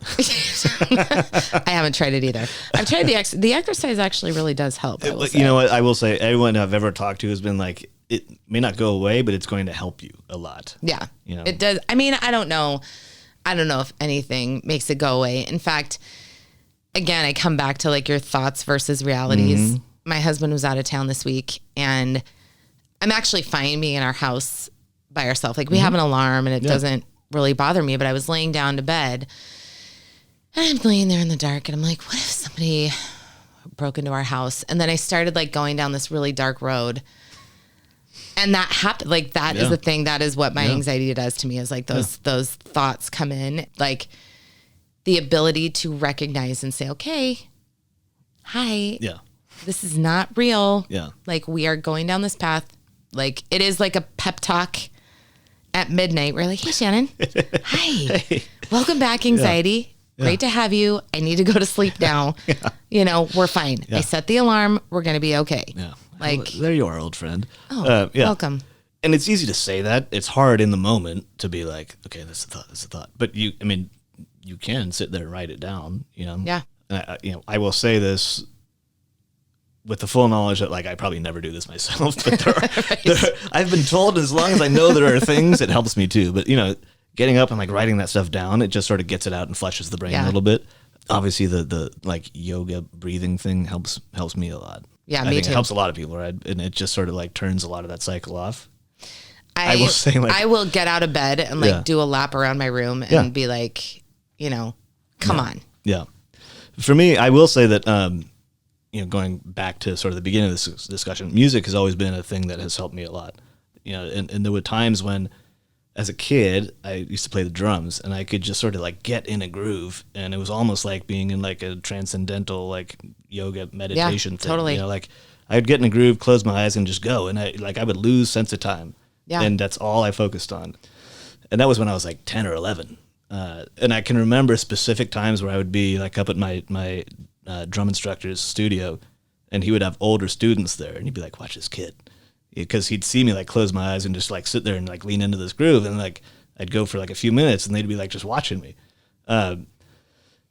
I haven't tried it either. I've tried the exercise actually really does help. You know what? I will say everyone I've ever talked to has been like, it may not go away, but it's going to help you a lot. Yeah. You know? It does. I mean, I don't know if anything makes it go away. In fact, again, I come back to like your thoughts versus realities. Mm-hmm. My husband was out of town this week, and I'm actually fine being in our house by ourselves. Like we have an alarm and it doesn't really bother me, but I was laying down to bed and I'm laying there in the dark and I'm like, what if somebody broke into our house? And then I started like going down this really dark road, and that happened. Like that is the thing. That is what my anxiety does to me, is like those thoughts come in, like the ability to recognize and say, okay, hi, this is not real. Yeah. Like we are going down this path. Like it is like a pep talk at midnight. We're like, hey, Shannon. Hi. Hey. Welcome back, anxiety. Yeah. Great to have you. I need to go to sleep now. You know, we're fine. I set the alarm. We're going to be okay. Yeah. Like, there you are, old friend. Oh, welcome. And it's easy to say that. It's hard in the moment to be like, okay, that's a thought. But you can sit there and write it down, you know? Yeah. And I will say this with the full knowledge that like I probably never do this myself, but I've been told as long as I know there are things, it helps me too. But getting up and like writing that stuff down, it just sort of gets it out and flushes the brain a little bit. Obviously, the like yoga breathing thing helps me a lot. Yeah, I me think too. It helps a lot of people, right? And it just sort of like turns a lot of that cycle off. I will say, like, I will get out of bed and like do a lap around my room and be like, come on. Yeah. For me, I will say that, going back to sort of the beginning of this discussion, music has always been a thing that has helped me a lot. And there were times when, as a kid, I used to play the drums and I could just sort of like get in a groove, and it was almost like being in like a transcendental like yoga meditation thing. Totally. Like I'd get in a groove, close my eyes, and just go, and I would lose sense of time. Yeah. And that's all I focused on. And that was when I was like 10 or 11. And I can remember specific times where I would be like up at my drum instructor's studio, and he would have older students there, and he'd be like, watch this kid. Because he'd see me like close my eyes and just like sit there and like lean into this groove, and like I'd go for like a few minutes and they'd be like just watching me. And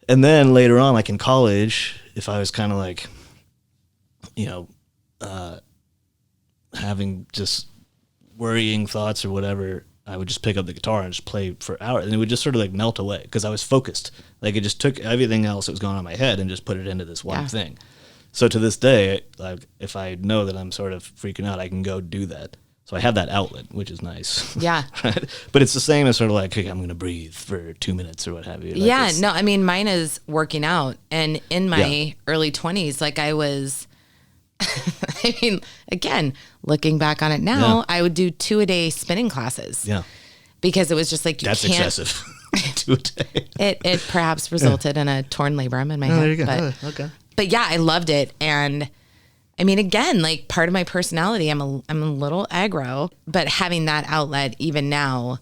then later on, like in college, if I was kind of like, having just worrying thoughts or whatever, I would just pick up the guitar and just play for hours, and it would just sort of like melt away because I was focused. Like it just took everything else that was going on in my head and just put it into this one thing. So to this day, like if I know that I'm sort of freaking out, I can go do that. So I have that outlet, which is nice. Yeah. Right? But it's the same as sort of like, okay, I'm going to breathe for 2 minutes or what have you. Like mine is working out. And in my early 20s, like I was, again, looking back on it now, I would do 2 a day spinning classes. Yeah. Because it was just like, that's excessive. 2 a day. It perhaps resulted in a torn labrum in my head. There you go. Okay. But yeah, I loved it. And I mean, again, like part of my personality, I'm a little aggro, but having that outlet even now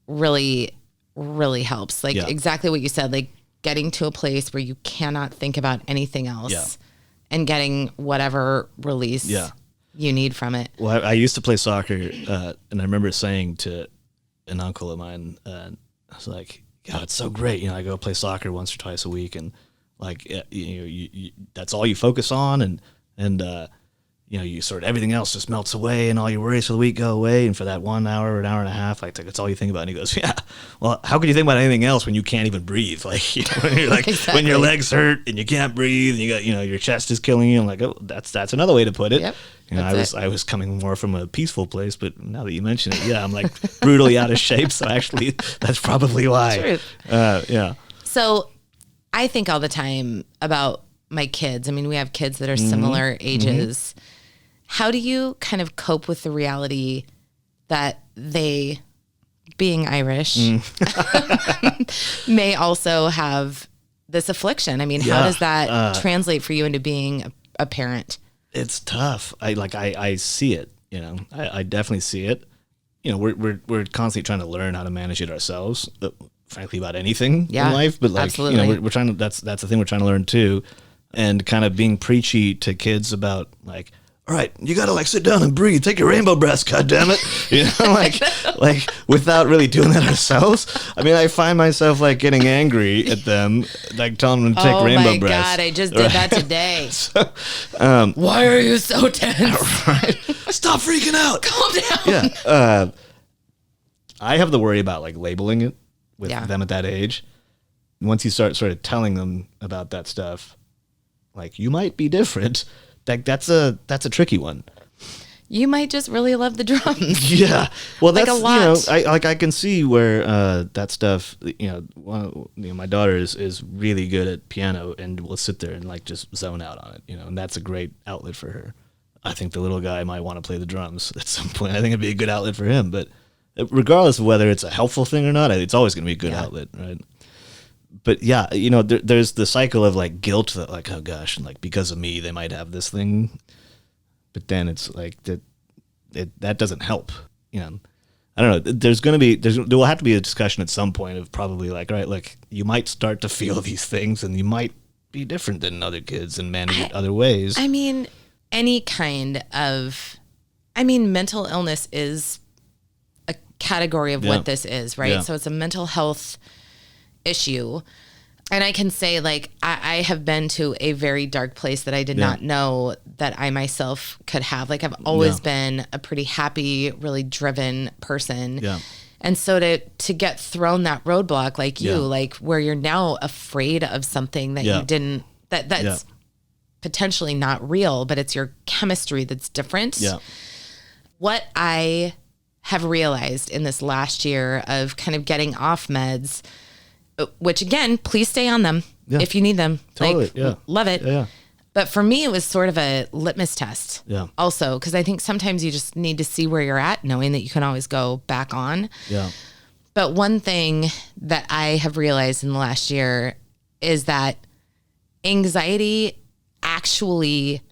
really, really helps. Like exactly what you said, like getting to a place where you cannot think about anything else and getting whatever release you need from it. Well, I used to play soccer, and I remember saying to an uncle of mine, I was like, God, it's so great. I go play soccer once or twice a week, and like you that's all you focus on, and you sort of everything else just melts away, and all your worries for the week go away, and for that 1 hour or an hour and a half, like that's all you think about. And he goes, yeah, well, how could you think about anything else when you can't even breathe? Like when you're like when your legs hurt and you can't breathe, and you got your chest is killing you. I'm like, oh, that's another way to put it. Yep. You know, I was coming more from a peaceful place, but now that you mention it, I'm like brutally out of shape. So actually, that's probably why. Yeah. So I think all the time about my kids. I mean, we have kids that are similar ages. How do you kind of cope with the reality that they, being Irish, may also have this affliction? I mean, how does that translate for you into being a parent? It's tough. I see it, you know, I definitely see it. You know, we're constantly trying to learn how to manage it ourselves, frankly, about anything in life. But like, absolutely. You know, we're trying to, that's the thing we're trying to learn too. And kind of being preachy to kids about like, all right, you got to like sit down and breathe. Take your rainbow breaths, goddammit. You know, like without really doing that ourselves. I mean, I find myself like getting angry at them, like telling them to take rainbow breaths. Oh my God, I just did that today. So, why are you so tense? Right. Stop freaking out. Calm down. Yeah. I have the worry about like labeling it with them at that age. Once you start sort of telling them about that stuff, like you might be different. Like that's a tricky one. You might just really love the drums. Yeah, well, that's like a lot. You know, I can see where that stuff. You know, my daughter is really good at piano and will sit there and like just zone out on it. You know, and that's a great outlet for her. I think the little guy might want to play the drums at some point. I think it'd be a good outlet for him. But regardless of whether it's a helpful thing or not, it's always going to be a good outlet, right? But yeah, you know, there's the cycle of like guilt that like, oh gosh, and like because of me, they might have this thing. But then it's like that doesn't help. You know, I don't know. There will have to be a discussion at some point of probably like, all right, look, you might start to feel these things, and you might be different than other kids and manage it other ways. I mean, any kind of, mental illness is a category of what this is, right? Yeah. So it's a mental health issue. And I can say, like, I have been to a very dark place that I did not know that I myself could have. Like, I've always been a pretty happy, really driven person. Yeah. And so to get thrown that roadblock like you, like where you're now afraid of something that you didn't, that's potentially not real, but it's your chemistry that's different. Yeah. What I have realized in this last year of kind of getting off meds, which again, please stay on them if you need them. Totally, love it. Yeah. But for me, it was sort of a litmus test. Yeah. Also, because I think sometimes you just need to see where you're at, knowing that you can always go back on. Yeah. But one thing that I have realized in the last year is that anxiety actually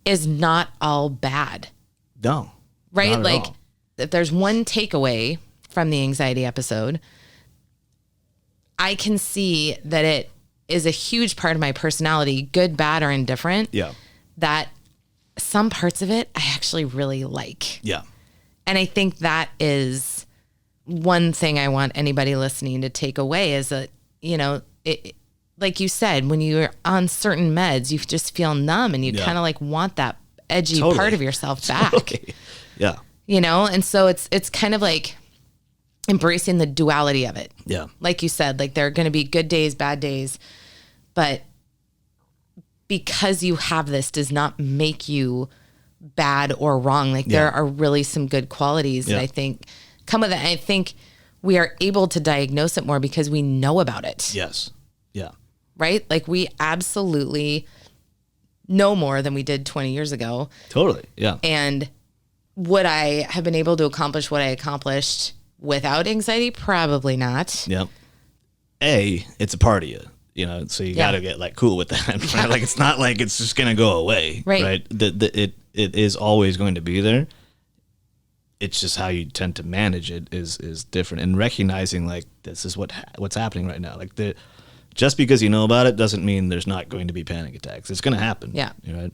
is not all bad. No. Right? Like, if there's one takeaway from the anxiety episode, I can see that it is a huge part of my personality, good, bad, or indifferent. Yeah. That some parts of it I actually really like. Yeah. And I think that is one thing I want anybody listening to take away is that, you know, it, like you said, when you're on certain meds, you just feel numb and you kind of like want that edgy part of yourself back. Yeah. You know, and so it's kind of like embracing the duality of it. Yeah. Like you said, like there are going to be good days, bad days, but because you have this does not make you bad or wrong. Like there are really some good qualities that I think come with it. I think we are able to diagnose it more because we know about it. Yes. Yeah. Right? Like we absolutely know more than we did 20 years ago. Totally. Yeah. And would I have been able to accomplish what I accomplished without anxiety? Probably not. Yep. It's a part of you, you know, so you got to get like cool with that. Right? Like it's not like it's just going to go away. Right. It is always going to be there. It's just how you tend to manage it is different, and recognizing like this is what's happening right now. Like just because you know about it doesn't mean there's not going to be panic attacks. It's going to happen. Yeah. Right.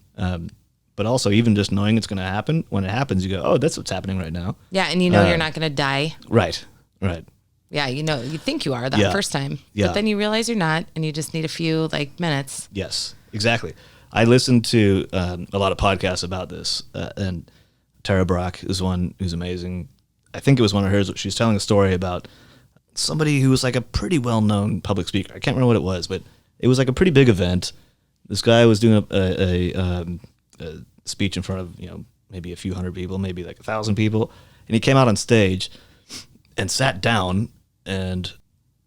But also even just knowing it's going to happen, when it happens, you go, oh, that's what's happening right now. Yeah. And you know, you're not going to die. Right. Right. Yeah. You know, you think you are that first time, but then you realize you're not, and you just need a few like minutes. Yes, exactly. I listened to a lot of podcasts about this, and Tara Brach is one who's amazing. I think it was one of hers. She was telling a story about somebody who was like a pretty well-known public speaker. I can't remember what it was, but it was like a pretty big event. This guy was doing a speech in front of, maybe a few hundred people, maybe like 1,000 people. And he came out on stage and sat down and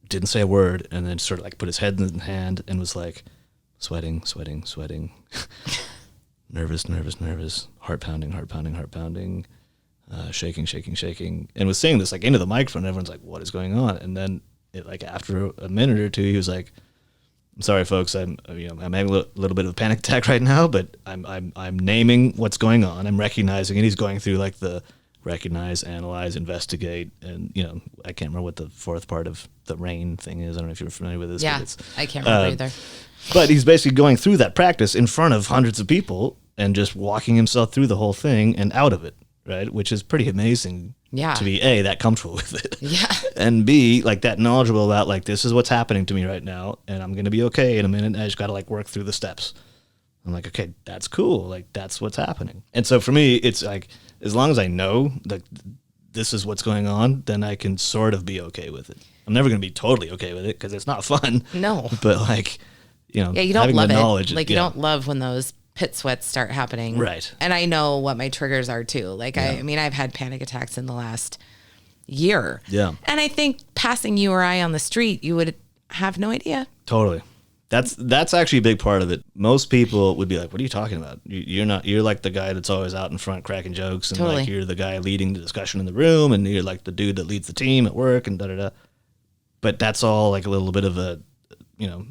didn't say a word, and then sort of like put his head in his hand and was like sweating, nervous, heart pounding, shaking, and was saying this like into the microphone. Everyone's like, what is going on? And then after a minute or two, he was like, I'm sorry, folks. I'm having a little bit of a panic attack right now, but I'm naming what's going on. I'm recognizing it. He's going through like the recognize, analyze, investigate, and I can't remember what the fourth part of the RAIN thing is. I don't know if you're familiar with this. Yeah, I can't remember either. But he's basically going through that practice in front of hundreds of people and just walking himself through the whole thing and out of it, right? Which is pretty amazing. Yeah. To be A, that comfortable with it. Yeah. And B, like that knowledgeable about like, this is what's happening to me right now, and I'm going to be okay in a minute. I just got to like work through the steps. I'm like, okay, that's cool. Like, that's what's happening. And so for me, it's like, as long as I know that this is what's going on, then I can sort of be okay with it. I'm never going to be totally okay with it because it's not fun. No. But like, you don't love it. Like, you don't love when those pit sweats start happening. Right. And I know what my triggers are too. Like, I mean, I've had panic attacks in the last year. Yeah. And I think passing you or I on the street, you would have no idea. Totally. That's actually a big part of it. Most people would be like, what are you talking about? You're like the guy that's always out in front cracking jokes, and like you're the guy leading the discussion in the room, and you're like the dude that leads the team at work, and da-da-da. But that's all like a little bit of a,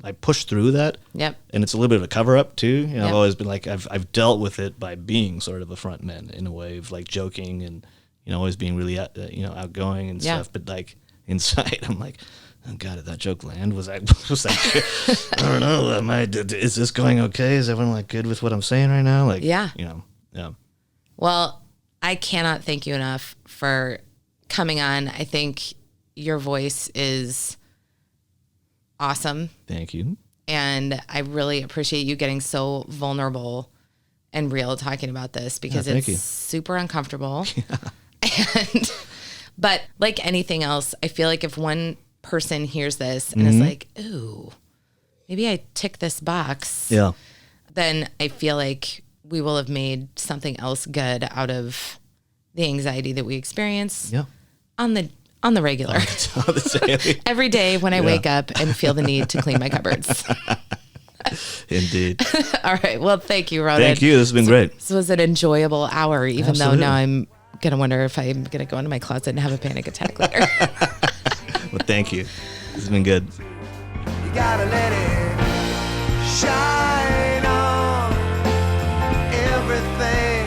I push through that. Yep. And it's a little bit of a cover up too. I've always been like, I've dealt with it by being sort of a front man in a way of like joking and, always being really, outgoing and stuff. But like inside, I'm like, oh God, did that joke land? Was that I don't know. Is this going okay? Is everyone like good with what I'm saying right now? Like, yeah. Well, I cannot thank you enough for coming on. I think your voice is awesome. Thank you. And I really appreciate you getting so vulnerable and real talking about this, because it's super uncomfortable. Yeah. But like anything else, I feel like if one person hears this and is like, ooh, maybe I tick this box, then I feel like we will have made something else good out of the anxiety that we experience on the regular. Every day when I wake up and feel the need to clean my cupboards. Indeed. All right. Well, thank you, Ronan. Thank you. This has been great. This was an enjoyable hour, even though now I'm going to wonder if I'm going to go into my closet and have a panic attack later. Well, thank you. This has been good. You gotta let it shine on everything.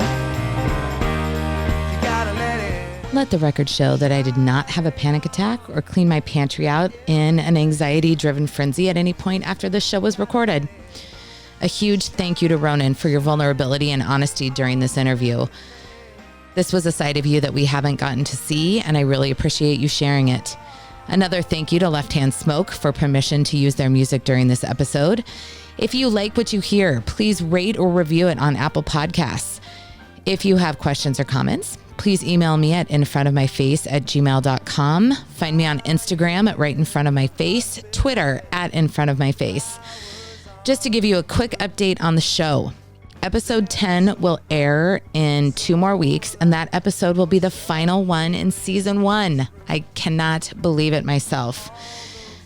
You gotta let it. Let the record show that I did not have a panic attack or clean my pantry out in an anxiety-driven frenzy at any point after this show was recorded. A huge thank you to Ronan for your vulnerability and honesty during this interview. This was a side of you that we haven't gotten to see, and I really appreciate you sharing it. Another thank you to Left Hand Smoke for permission to use their music during this episode. If you like what you hear, please rate or review it on Apple Podcasts. If you have questions or comments, please email me at infrontofmyface@gmail.com. Find me on Instagram at Right in Front of My Face, Twitter at In Front of My Face. Just to give you a quick update on the show, episode 10 will air in 2 more weeks, and that episode will be the final one in season 1. I cannot believe it myself.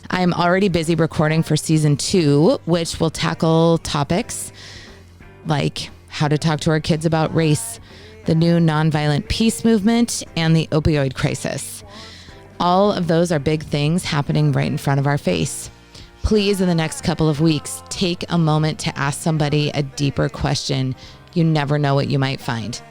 I'm already busy recording for season 2, which will tackle topics like how to talk to our kids about race, the new nonviolent peace movement, and the opioid crisis. All of those are big things happening right in front of our face. Please, in the next couple of weeks, take a moment to ask somebody a deeper question. You never know what you might find.